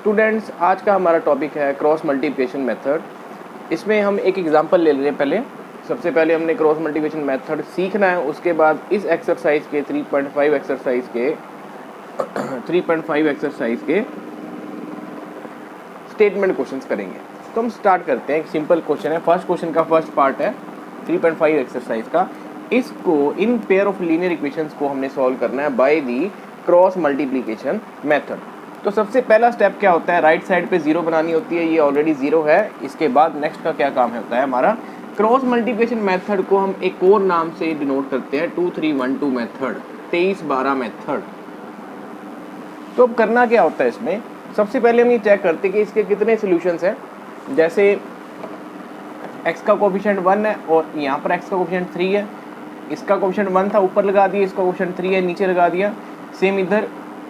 Students, आज का हमारा टॉपिक है क्रॉस मल्टीप्लिकेशन मेथड। इसमें हम एक एग्जांपल ले लें। सबसे पहले हमने क्रॉस मल्टीप्लिकेशन मेथड सीखना है। उसके बाद इस एक्सरसाइज के 3.5 एक्सरसाइज के स्टेटमेंट क्वेश्चंस करेंगे। तो हम स्टार्ट करते हैं। एक सिंपल क्वेश्चन है, फर्स्ट क्वेश्चन का फर्स्ट पार्ट है 3.5 एक्सरसाइज का। इसको in pair of linear equations को हमने सॉल्व करना है by the cross multiplication method. तो सबसे पहला स्टेप क्या होता है, राइट साइड पे जीरो बनानी होती है। ये ऑलरेडी जीरो है। इसके बाद नेक्स्ट का क्या काम होता है हमारा, क्रॉस मल्टीप्लिकेशन मेथड को हम एक और नाम से डिनोट करते हैं, 2312 मेथड, 2312 मेथड। तो अब करना क्या होता है इसमें, सबसे पहले हम ये चेक करते हैं कि इसके कितने सॉल्यूशंस हैं। जैसे x का कोफिशिएंट 1 है और यहाँ पर x का कोफिशिएंट 3 है। इसका कोफिशिएंट 1 था, ऊपर लगा दिया। इसका कोफिशिएंट 3 है, नीचे लगा दिया। सेम इधर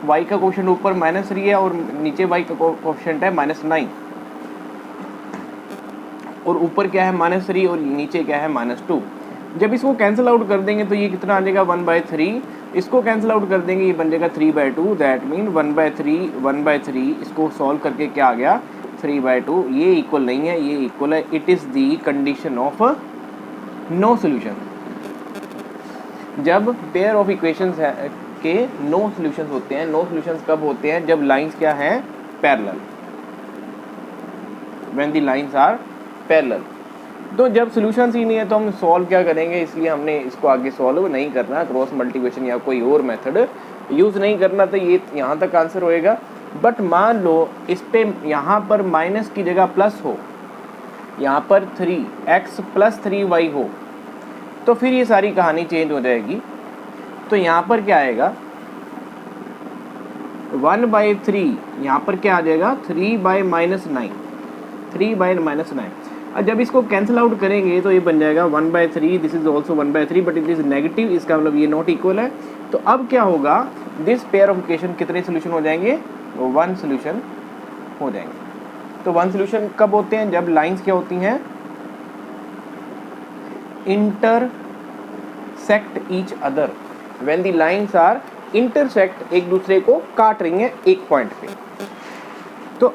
y का कोफिशिएंट ऊपर -3 है और नीचे y का कोफिशिएंट है -9, और ऊपर क्या है -3 और नीचे क्या है -2। जब इसको कैंसिल आउट कर देंगे तो ये कितना आ जाएगा 1/3। इसको कैंसिल आउट कर देंगे, ये बन जाएगा 3/2। दैट मीन 1/3 इसको सॉल्व करके क्या आ गया 3/2। ये इक्वल नहीं है, ये इक्वल है। It is the condition of no solution. जब पेयर ऑफ इक्वेशंस के नो सॉल्यूशंस होते हैं। नो सॉल्यूशंस कब होते हैं, जब लाइंस क्या हैं parallel, when the lines are parallel. तो जब सॉल्यूशंस ही नहीं है तो हम सॉल्व क्या करेंगे, इसलिए हमने इसको आगे सॉल्व नहीं करना। क्रॉस मल्टीप्लिकेशन या कोई और मेथड यूज़ नहीं करना। तो ये यहाँ तक आंसर होएगा। बट मान लो इस पे यहाँ पर माइनस की जगह प्लस हो, यहाँ पर 3x + 3y हो, तो फिर ये सारी कहानी चेंज हो जाएगी। तो यहाँ पर क्या आएगा 1/3, यहाँ पर क्या आ जाएगा 3/-9, 3/-9। और जब इसको कैंसिल आउट करेंगे तो ये बन जाएगा 1/3। This is also 1/3 but it is negative, इसका मतलब ये नॉट इक्वल है। तो अब क्या होगा, दिस पेयर ऑफ इक्वेशन कितने सोल्यूशन हो जाएंगे, 1 सोल्यूशन हो जाएंगे। तो 1 सोल्यूशन कब होते हैं, जब लाइंस क्या होती हैं intersect each other, when the lines are intersect, एक दूसरे को काट रही हैं एक पॉइंट पे। तो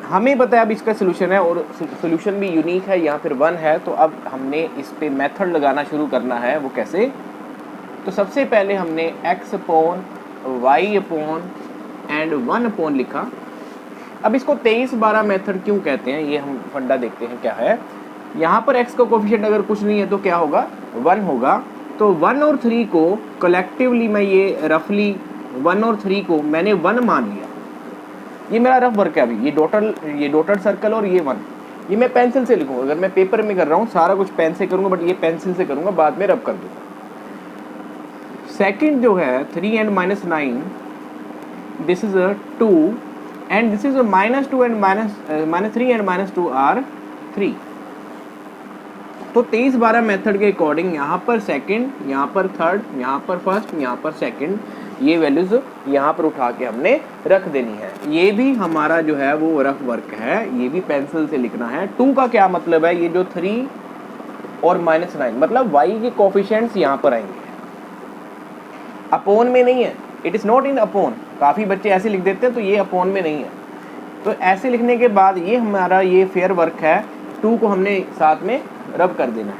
हमें पता है अब इसका सोल्यूशन है और सोल्यूशन भी यूनिक है, यहाँ फिर 1 है। तो अब हमने इस पे मेथड लगाना शुरू करना है। वो कैसे, तो सबसे पहले हमने x/y/1 लिखा। अब इसको 2312 मेथड क्यों कहते हैं, ये हम फंडा देखते हैं क्या है। यहाँ पर x का कोफिशिएंट अगर कुछ नहीं है तो क्या होगा 1 होगा। तो 1 और 3 को कलेक्टिवली मैं ये रफली 1 और 3 को मैंने 1 मान लिया। ये मेरा रफ वर्क है। अभी ये डॉटेड सर्कल और ये 1, ये मैं पेंसिल से लिखूंगा। अगर मैं पेपर में कर रहा हूँ सारा कुछ पेन से करूँगा, बट ये पेंसिल से करूँगा, बाद में रब कर दूँगा। सेकंड जो है 3 and -9, this is 2 and this is -2 and -3 and -2 are 3। तो 2312 मेथड के अकॉर्डिंग यहाँ पर सेकंड, यहाँ पर थर्ड, यहाँ पर फर्स्ट, यहाँ पर सेकंड, ये वैल्यूज यहाँ पर उठा के हमने रख देनी है। ये भी हमारा जो है वो रफ वर्क है, ये भी पेंसिल से लिखना है। 2 का क्या मतलब है, ये जो 3 और -9 मतलब y के कोफिशिएंट्स यहाँ पर आएंगे, अपोन में नहीं है। It is not in upon. काफ़ी बच्चे ऐसे लिख देते हैं, तो ये अपोन में नहीं है। तो ऐसे लिखने के बाद ये हमारा ये फेयर वर्क है। 2 को हमने साथ में रब कर देना है।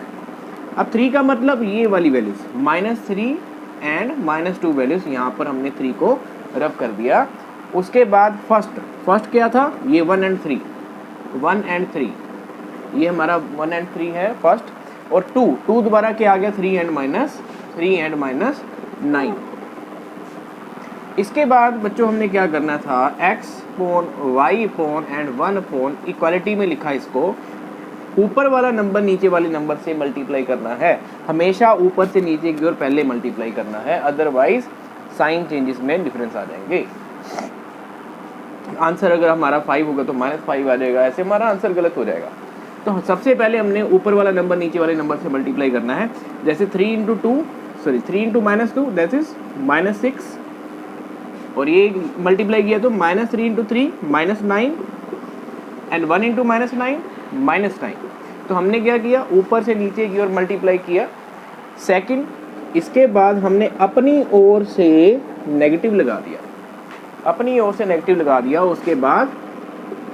अब 3 का मतलब ये वाली वैल्यूज -3 एंड -2 वैल्यूज, यहाँ पर हमने 3 को रब कर दिया। उसके बाद फर्स्ट क्या था, ये 1 and 3, ये हमारा 1 and 3 है फर्स्ट। और 2 दोबारा क्या आ गया 3 and -9। इसके बाद बच्चों हमने क्या करना था, x/y/1 इक्वालिटी में लिखा। इसको ऊपर वाला नंबर नीचे वाले नंबर से मल्टीप्लाई करना है। हमेशा ऊपर से नीचे की ओर पहले मल्टीप्लाई करना है, अदरवाइज साइन चेंजेस में डिफरेंस आ जाएंगे। आंसर अगर हमारा 5 होगा तो -5 आ जाएगा, ऐसे हमारा आंसर गलत हो जाएगा। तो सबसे पहले हमने ऊपर वाला नंबर नीचे वाले नंबर से मल्टीप्लाई करना है। जैसे 3 × -2 दैट इज -6, और ये मल्टीप्लाई किया तो -3 × 3 -9 एंड 1 × -9 तो हमने क्या किया, ऊपर से नीचे की ओर मल्टीप्लाई किया। सेकंड, इसके बाद हमने अपनी ओर से नेगेटिव लगा दिया, उसके बाद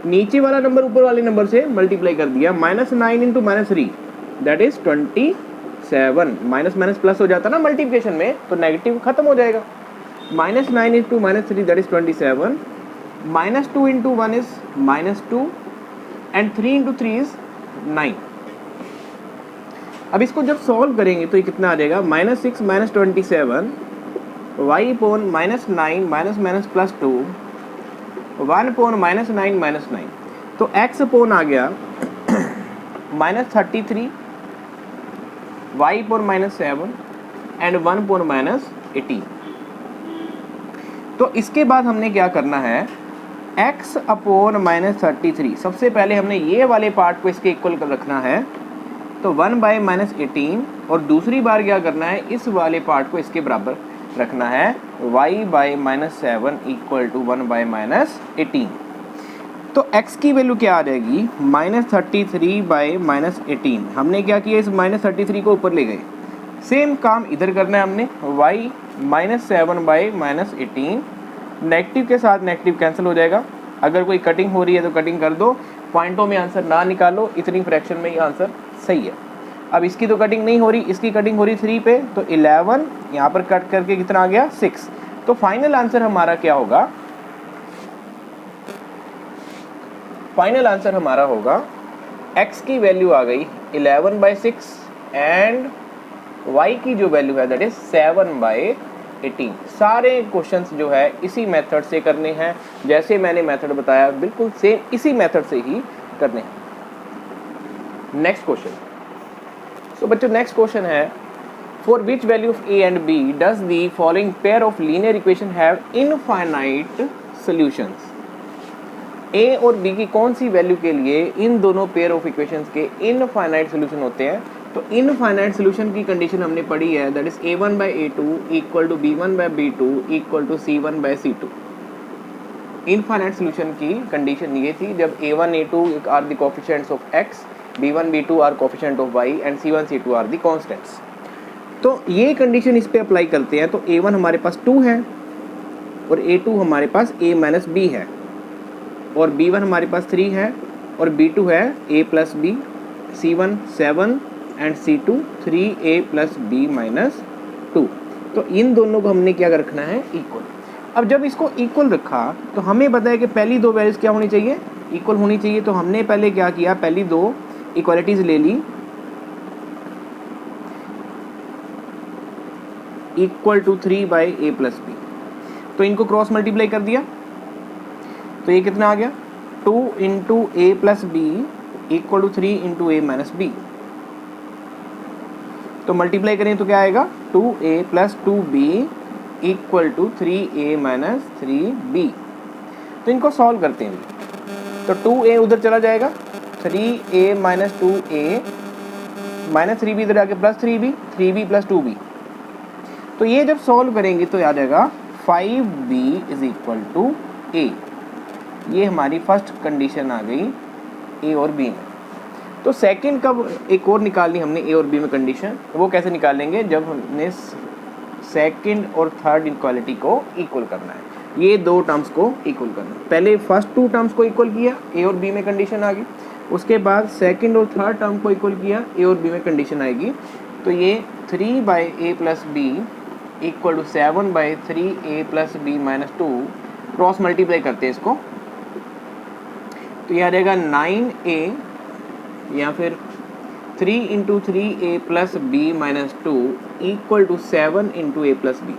नीचे वाला नंबर ऊपर वाले नंबर से मल्टीप्लाई कर दिया, -9 into -3 that is 27, minus minus plus हो जाता ना मल्टीप्लिकेशन में, तो नेगेटिव खत्म हो जाएगा। -9 into -3 that is 27, -2 into 1 is -2 and 3 into 3 is 9। अब इसको जब सॉल्व करेंगे तो ये कितना आ जाएगा, -6 -27 y upon -9 minus minus plus 2 1 upon -9 तो x अपॉन आ गया -33 y अपॉन -7 एंड 1 अपॉन -18। तो इसके बाद हमने क्या करना है, x अपॉन -33 सबसे पहले हमने ये वाले पार्ट को इसके इक्वल कर रखना है, तो 1 बाय -18, और दूसरी बार क्या करना है, इस वाले पार्ट को इसके बराबर रखना है, y by -7 equal to 1 by -18। तो x की वैल्यू क्या आ जाएगी, -33 बाय -18। हमने क्या किया, इस -33 को ऊपर ले गए। सेम काम इधर करना है हमने, y -7 बाय -18, नेगेटिव के साथ नेगेटिव कैंसिल हो जाएगा। अगर कोई कटिंग हो रही है तो कटिंग कर दो, पॉइंटों में आंसर ना निकालो, इतनी फ्रैक्शन में ही आंसर सही है। अब इसकी तो कटिंग नहीं हो रही, इसकी कटिंग हो रही 3 पे, तो 11 यहाँ पर कट करके कितना आ गया 6। तो फाइनल आंसर हमारा क्या होगा, फाइनल आंसर हमारा होगा x की वैल्यू आ गई 11/6 एंड y की जो वैल्यू है दैट इज 7/18। सारे क्वेश्चंस जो है इसी मेथड से करने हैं, जैसे मैंने मेथड बताया बिल्कुल सेम इसी मेथड से ही करने हैं। नेक्स्ट क्वेश्चन, सो बच्चों नेक्स्ट क्वेश्चन है, for which value of a and b does the following pair of linear equation have infinite solutions. a और b की कौन सी वैल्यू के लिए इन दोनों पेयर ऑफ इक्वेशंस के इनफाइनाइट सॉल्यूशन होते हैं। तो इनफाइनाइट सॉल्यूशन की कंडीशन हमने पढ़ी है, that is a1/a2 equal to b1/b2 equal to c1/c2। Infinite solution की कंडीशन ये थी जब a1 a2 are the coefficients of x, b1 b2 are coefficient of y and c1 c2 are the constants. तो ये condition इस पे apply करते हैं, तो a1 हमारे पास 2 है और a2 हमारे पास a माइनस b है, और b1 हमारे पास 3 है और b2 है a plus b, c1 7 and c2 3a plus b minus 2। तो इन दोनों को हमने क्या रखना है, इक्वल। अब जब इसको इक्वल रखा तो हमें पता है कि पहली दो वैल्यूज क्या होनी चाहिए, इक्वल होनी चाहिए। तो हमने पहले क्या किया, पहली दो इक्वालिटीज ले ली, equal to 3/a plus b, तो इनको क्रॉस मल्टीप्लाई कर दिया, तो ये कितना आ गया 2 into a plus b equal to 3 into a minus b। तो मल्टीप्लाई करें तो क्या आएगा 2a plus 2b equal to 3a minus 3b। तो इनको सॉल्व करते हैं, तो 2a उधर चला जाएगा, 3a minus 2a minus 3b इधर आके plus 3b, 3b plus 2b। तो ये जब सॉल्व करेंगे तो आ जाएगा 5b is equal to a। ये हमारी फर्स्ट कंडीशन आ गई a और b में। तो सेकंड कब एक और निकालनी हमने a और b में कंडीशन, वो कैसे निकालेंगे, जब हमने सेकंड और थर्ड इक्वालिटी को इक्वल करना है, ये दो टर्म्स को इक्वल करना है। पहले फर्स्ट टू टर्म्स को इक्वल किया, a और b में कंडीशन आ गई, उसके बाद सेकंड और थर्ड टर्म को इक्वल किया, a और b में कंडीशन आएगी। तो ये 3/a plus b equal to 7/3a plus b minus 2, cross multiply करते हैं इसको, तो ये आ जाएगा 9a या फिर 3 into 3a plus b minus 2 equal to 7 into a plus b।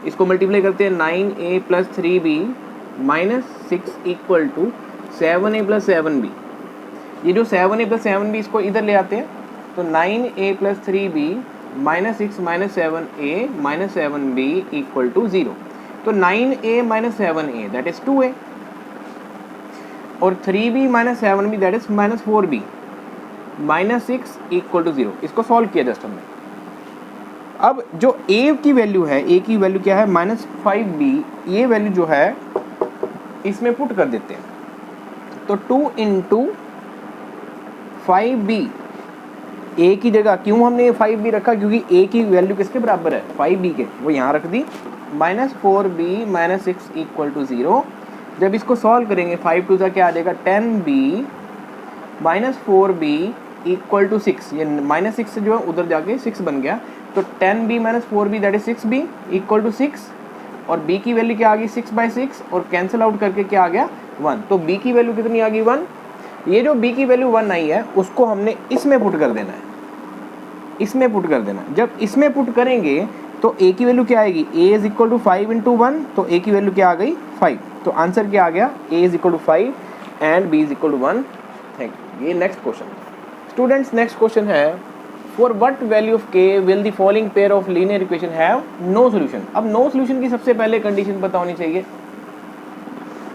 इसको मल्टीप्लाई करते हैं 9a plus 3b minus 6 equal to 7a plus 7b। ये जो 7a प्लस 7b इसको इधर ले आते हैं, तो 9a plus 3b minus 6 minus 7a minus 7b equal to 0। तो 9a minus 7a that is 2a, और 3b minus 7b that is minus 4b, minus 6 equal to 0। इसको सॉल्व किया जस्ट हमने। अब जो a की वैल्यू है, a की वैल्यू क्या है माइनस 5b, ये वैल्यू जो है इसमें पुट कर देते हैं, तो 2 इंटू 5b, a की जगह क्यों हमने 5b रखा, क्योंकि a की वैल्यू किसके बराबर है 5b के, वो यहाँ रख दी, minus 4b minus 6 equal to 0। जब इसको सॉल्व करेंगे 5 टू क्या आ जाएगा 10b minus 4b equal to 6, ये माइनस 6 से जो है उधर जाके 6 बन गया, तो 10b minus 4b that is 6b equal to 6, और b की वैल्यू क्या आ गई 6/6 और कैंसिल आउट करके क्या आ गया 1, तो b की वैल्यू कितनी आ गई 1। ये जो b की वैल्यू 1 आई है उसको हमने इसमें पुट कर देना है, इसमें पुट कर देना। जब इसमें पुट करेंगे तो a की वैल्यू क्या आएगी, a is equal to 5 into 1, तो a की वैल्यू क्या आ गई 5, तो आंसर क्या आ गया a is equal to 5 and b is equal to 1। Thank you. ये next question students, next question है for what value of k will the following pair of linear equation have no solution. अब no solution की सबसे पहले condition पता होनी चाहिए,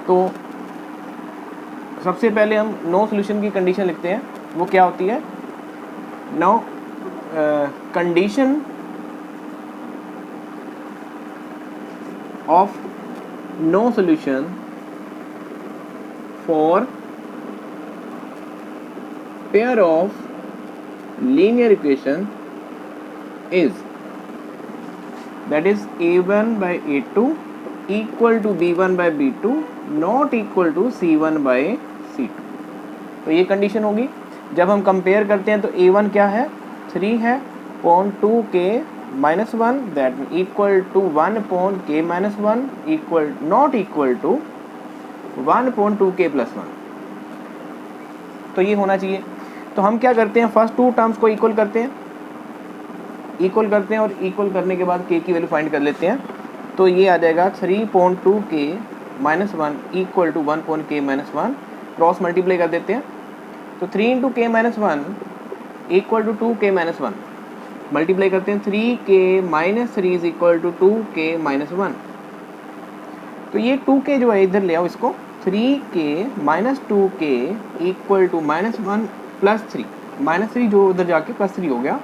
तो सबसे पहले हम नो सॉल्यूशन की कंडीशन लिखते हैं, वो क्या होती है, no condition of no solution for pair of linear equation is, that is a1 by a2 equal to b1 by b2 not equal to c1 by c2। तो ये कंडीशन होगी। जब हम कंपेयर करते हैं तो a1 क्या है 3 है point 2k minus 1 that equal to 1 point k minus 1 equal not equal to 1.2k plus 1, तो ये होना चाहिए। तो हम क्या करते हैं, फर्स्ट टू टर्म्स को इक्वल करते हैं, इक्वल करते हैं और इक्वल करने के बाद k की वैल्यू फाइंड कर लेते हैं, तो ये आ जाएगा 3.2k minus 1 equal to 1.k minus 1, cross multiply कर देते हैं, तो 3 into k minus 1 equal to 2k minus 1, multiply करते हैं 3k minus 3 is equal to 2k minus 1, तो ये 2k जो है इधर ले आओ इसको, 3k minus 2k equal to minus 1 plus 3, minus 3 जो उधर जाके प्लस 3 हो गया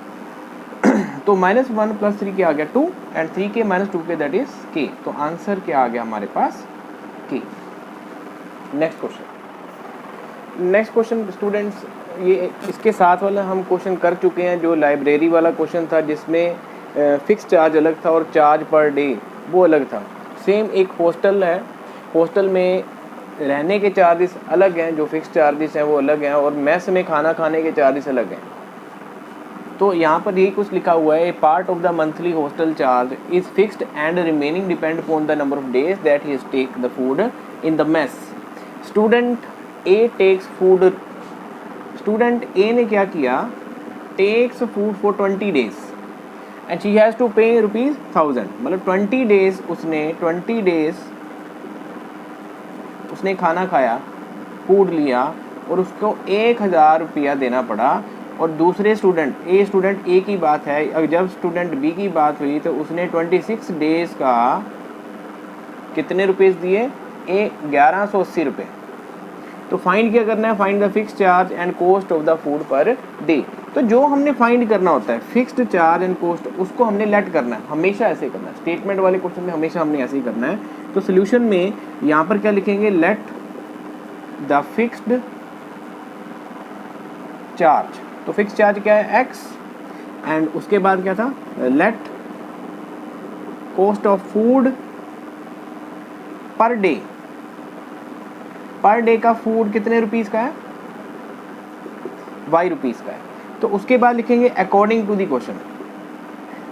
तो माइनस 1 प्लस 3 क्या आ गया 2 and 3k minus 2k that is k, तो आंसर क्या आ गया हमारे पास k। Next question, next question students, ये इसके साथ वाला हम क्वेश्चन कर चुके हैं, जो लाइब्रेरी वाला क्वेश्चन था जिसमें फिक्स चार्ज अलग था और चार्ज पर डे वो अलग था। सेम एक हॉस्टल है, हॉस्टल में रहने के चार्जेस अलग हैं, जो फिक्स चार्जेस हैं वो अलग हैं, और मेस में खाना खाने के चार्जेस अलग हैं। तो यहाँ पर यही कुछ लिखा हुआ है, a part of the monthly hostel charge is fixed and remaining depend upon the number of days that he take the food in the mess. Student A takes food, student A ने क्या किया, takes food for 20 days and she has to pay ₹1000, मतलब 20 days उसने 20 days उसने खाना खाया, food लिया और उसको 1000 रुपया देना पड़ा। और दूसरे स्टूडेंट ए की बात है, और जब स्टूडेंट बी की बात हुई तो उसने 26 डेज का कितने रुपीस दिए, 1180 रुपये। तो फाइंड क्या करना है, find the fix charge and cost of the food per day. तो जो हमने फाइंड करना होता है फिक्स्ड चार्ज एंड कॉस्ट, उसको हमने लेट करना है, हमेशा ऐसे करना है, स्टेटमेंट वाले क्वेश्चन में हमेशा हमने ऐसे ही करना है। तो सोल्यूशन में यहाँ पर क्या लिखेंगे, लेट द फिक्स्ड चार्ज, तो फिक्स चार्ज क्या है x, एंड उसके बाद क्या था, let cost of food per day, per day का फूड कितने रुपीस का है, y रुपीस का है। तो उसके बाद लिखेंगे अकॉर्डिंग टू द क्वेश्चन।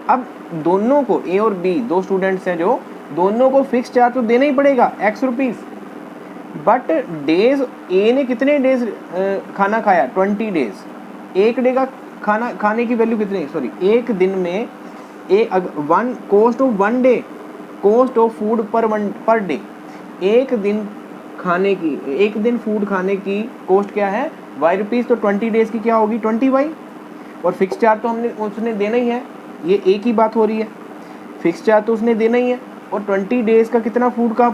अब दोनों को ए और बी दो स्टूडेंट्स हैं, जो दोनों को फिक्स चार्ज तो देना ही पड़ेगा x रुपीस, बट डेज ए ने कितने डेज खाना खाया, 20 डेज, एक डे का खाना खाने की वैल्यू कितनी, सॉरी एक दिन में one cost of one day, cost of food per day, एक दिन खाने की, एक दिन फूड खाने की कॉस्ट क्या है y रुपीस, तो 20 डेज की क्या होगी 20y, और फिक्स चार्ज तो हमने उसने देना ही है, ये एक ही बात हो रही है, फिक्स चार्ज तो उसने देना ही है, और 20 डेज का कितना फूड का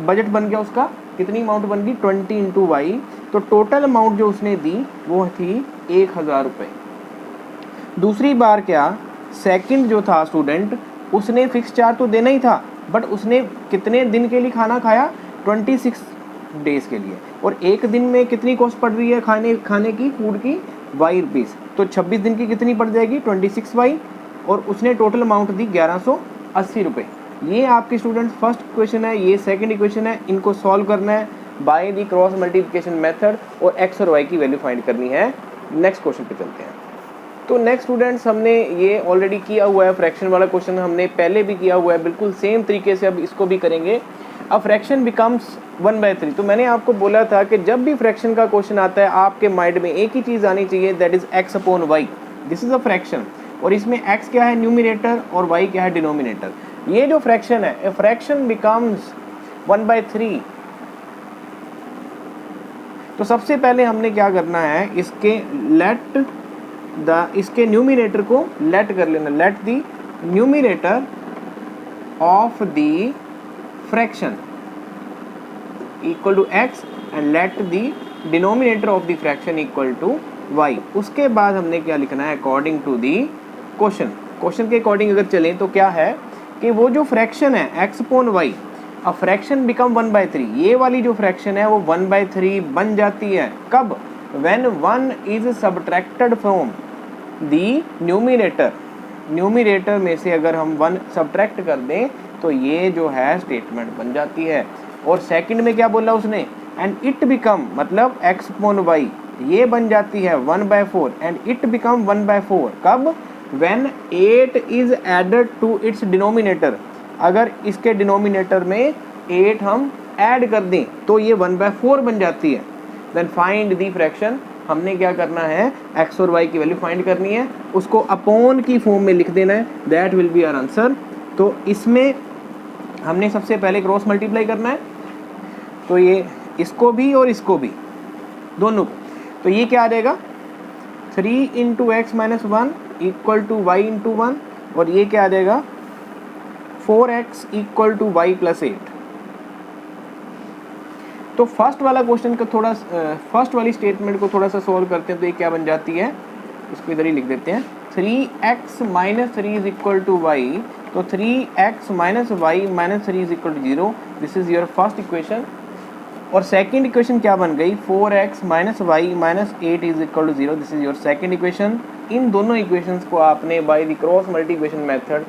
बजट बन गया, उसका कितनी अमाउंट बन गई 20 इंटू वाई, तो टोटल अमाउंट जो उसने दी वो थी 1000 रुपये। दूसरी बार क्या, सेकंड जो था स्टूडेंट, उसने फिक्स चार्ज तो देना ही था, बट उसने कितने दिन के लिए खाना खाया, 26 डेज के लिए, और एक दिन में कितनी कॉस्ट पड़ रही है खाने की फूड की y रुपीस, तो 26 दिन की कितनी पड़ जाएगी 26y, और उसने टोटल अमाउंट दी 1180 रुपये। ये आपके स्टूडेंट्स फर्स्ट इक्वेशन है, ये सेकंड इक्वेशन है, इनको सॉल्व करना है bye the cross multiplication method और एक्स और वाई की वैल्यू फाइंड करनी है। नेक्स्ट क्वेश्चन पे चलते हैं। तो नेक्स्ट स्टूडेंट्स हमने ये ऑलरेडी किया हुआ है, फ्रैक्शन वाला क्वेश्चन हमने पहले भी किया हुआ है, बिल्कुल सेम तरीके से अब इसको भी करेंगे। अब फ्रैक्शन बिकम्स 1/3। तो मैंने आपको बोला था कि जब भी फ्रैक्शन का क्वेश्चन आता है आपके माइंड में एक ही चीज़ आनी चाहिए, that is x upon y. This is a fraction और इसमें x क्या है न्यूमिनेटर और y क्या है डिनोमिनेटर। ये जो फ्रैक्शन है, फ्रैक्शन बिकम्स 1/3। तो सबसे पहले हमने क्या करना है, इसके न्यूमिनेटर को लेट कर लेना, let the numerator of the fraction equal to x and let the denominator of the fraction equal to y। उसके बाद हमने क्या लिखना है, अकॉर्डिंग टू द क्वेश्चन के अकॉर्डिंग अगर चलें तो क्या है कि वो जो फ्रैक्शन है x अपॉन वाई, अब फ्रैक्शन बिकम 1/3। ये वाली जो फ्रैक्शन है वो 1/3 बन जाती है कब, when 1 is subtracted from the numerator में से अगर हम 1 सब्ट्रैक्ट कर दें तो ये जो है स्टेटमेंट बन जाती है। और सेकंड में क्या बोला उसने, एंड इट बिकम, मतलब x अपॉन वाई ये बन जाती है 1/4 एंड इट बिकम 1/4 कब, when 8 is added to its denominator. अगर इसके डिनोमिनेटर में 8 हम ऐड कर दें तो ये 1/4 बन जाती है। देन फाइंड दी फ्रैक्शन, हमने क्या करना है, x और y की वैल्यू फाइंड करनी है, उसको अपॉन की फॉर्म में लिख देना है, that will be our answer. तो इसमें हमने सबसे पहले क्रॉस मल्टीप्लाई करना है, तो ये इसको भी और इसको भी दोनों को, तो ये क्या आ जाएगा 3 × x - 1 इक्वल टू y × 1 और ये क्या आ जाएगा 4x इक्वल टू y + 8। तो फर्स्ट वाला क्वेश्चन का थोड़ा फर्स्ट वाली स्टेटमेंट को थोड़ा सा सॉल्व करते हैं तो ये क्या बन जाती है, इसको इधर ही लिख देते हैं 3x - 3 is equal to y। तो 3x - y - 3 is equal to 0। This is your first equation. और सेकंड इक्वेशन क्या बन गई, 4x - y - 8 is equal to 0। This is your second equation. इन दोनों इक्वेशंस को आपने by the cross multiplication method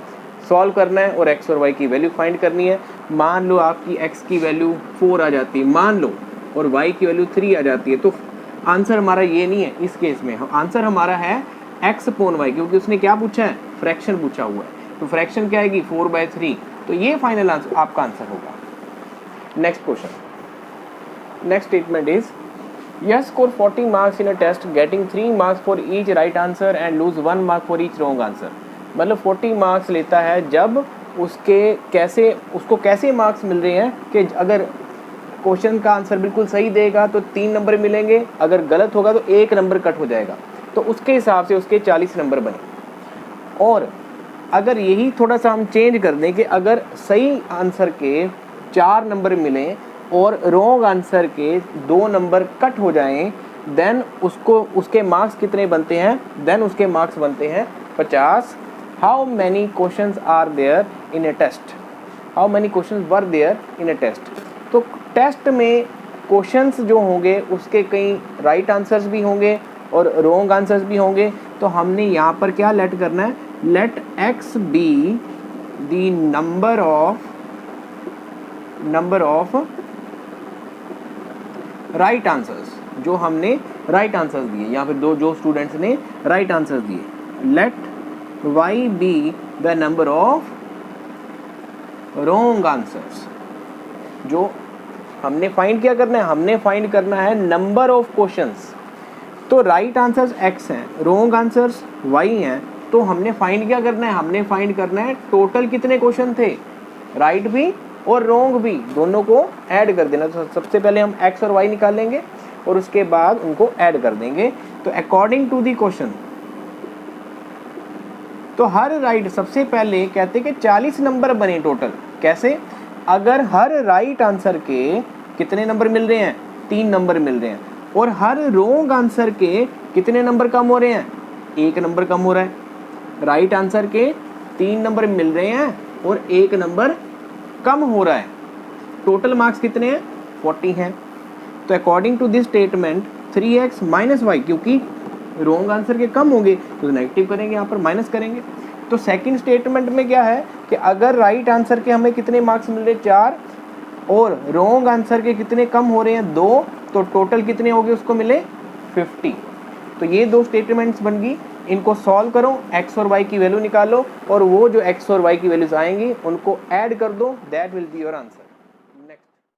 solve करना है और x और y की वैल्यू फाइंड करनी है। मान लो आपकी x की वैल्यू 4 आ जाती है, मान लो, और y की वैल्यू 3 आ जाती है, तो आंसर हमारा ये नहीं है। इस केस में आंसर हमारा है x अपॉन y, क्योंकि उसने क्या पूछा है, फ्रैक्शन पूछा हुआ है। तो फ्रैक्शन क्या आएगी 4/3। तो ये फाइनल आंसर आपका आंसर होगा। Next question, next statement is Yash score 40 marks in a test getting 3 marks for each right answer and lose 1 mark for each wrong answer. मतलब 40 मार्क्स लेता है जब उसको कैसे मार्क्स मिल रहे हैं कि अगर क्वेश्चन का आंसर बिल्कुल सही देगा तो 3 नंबर मिलेंगे, अगर गलत होगा तो 1 नंबर कट हो जाएगा, तो उसके हिसाब से उसके 40 नंबर बने। और अगर यही थोड़ा सा हम चेंज कर दें कि अगर सही आंसर के 4 नंबर मिलें और रॉन्ग आंसर के 2 नंबर कट हो जाएं, देन उसके मार्क्स कितने बनते हैं, देन उसके मार्क्स बनते हैं 50। How many questions are there in a test, how many questions were there in a test. तो टेस्ट में क्वेश्चंस जो होंगे उसके कई राइट आंसर्स भी होंगे और रॉन्ग आंसर्स भी होंगे। तो हमने यहाँ पर क्या लेट करना है, let x be the number of right answers, जो हमने राइट आंसर्स दिए, या फिर जो स्टूडेंट्स ने राइट आंसर्स दिए। Let y be the number of wrong answers. जो हमने फाइंड क्या करना है, हमने फाइंड करना है नंबर ऑफ क्वेश्चंस। तो राइट आंसर्स x हैं, रॉन्ग आंसर्स y हैं, तो हमने फाइंड क्या करना है, हमने फाइंड करना है टोटल कितने क्वेश्चन थे, राइट भी और रॉन्ग भी, दोनों को ऐड कर देना। तो सबसे पहले हम x और y निकालेंगे और उसके बाद उनको ऐड कर देंगे। तो अकॉर्डिंग टू दी क्वेश्चन, तो हर राइट, सबसे पहले कहते हैं कि 40 नंबर बने टोटल। कैसे, अगर हर राइट आंसर के कितने नंबर मिल रहे हैं, 3 नंबर मिल रहे हैं, और हर रॉन्ग आंसर के कितने नंबर कम हो रहे हैं, 1 नंबर कम हो रहा है। राइट आंसर के 3 नंबर मिल रहे हैं और 1 नंबर कम हो रहा है। टोटल मार्क्स कितने हैं, 40 हैं। तो according to this statement 3x - y, क्योंकि रॉन्ग आंसर के कम होंगे तो नेगेटिव करेंगे, यहाँ पर माइनस करेंगे। तो सेकंड स्टेटमेंट में क्या है कि अगर राइट आंसर के हमें कितने मार्क्स मिल रहे 4 और रॉन्ग आंसर के कितने कम हो रहे हैं 2, तो टोटल कितने हो गए उसको मिले 50। तो ये 2 स्टेटमेंट्स बन गई, इनको सॉल्व करो, x और y की वैल्यू निकालो और वो जो x और y की वैल्यूज आएंगी उनको ऐड कर दो, that will be your answer.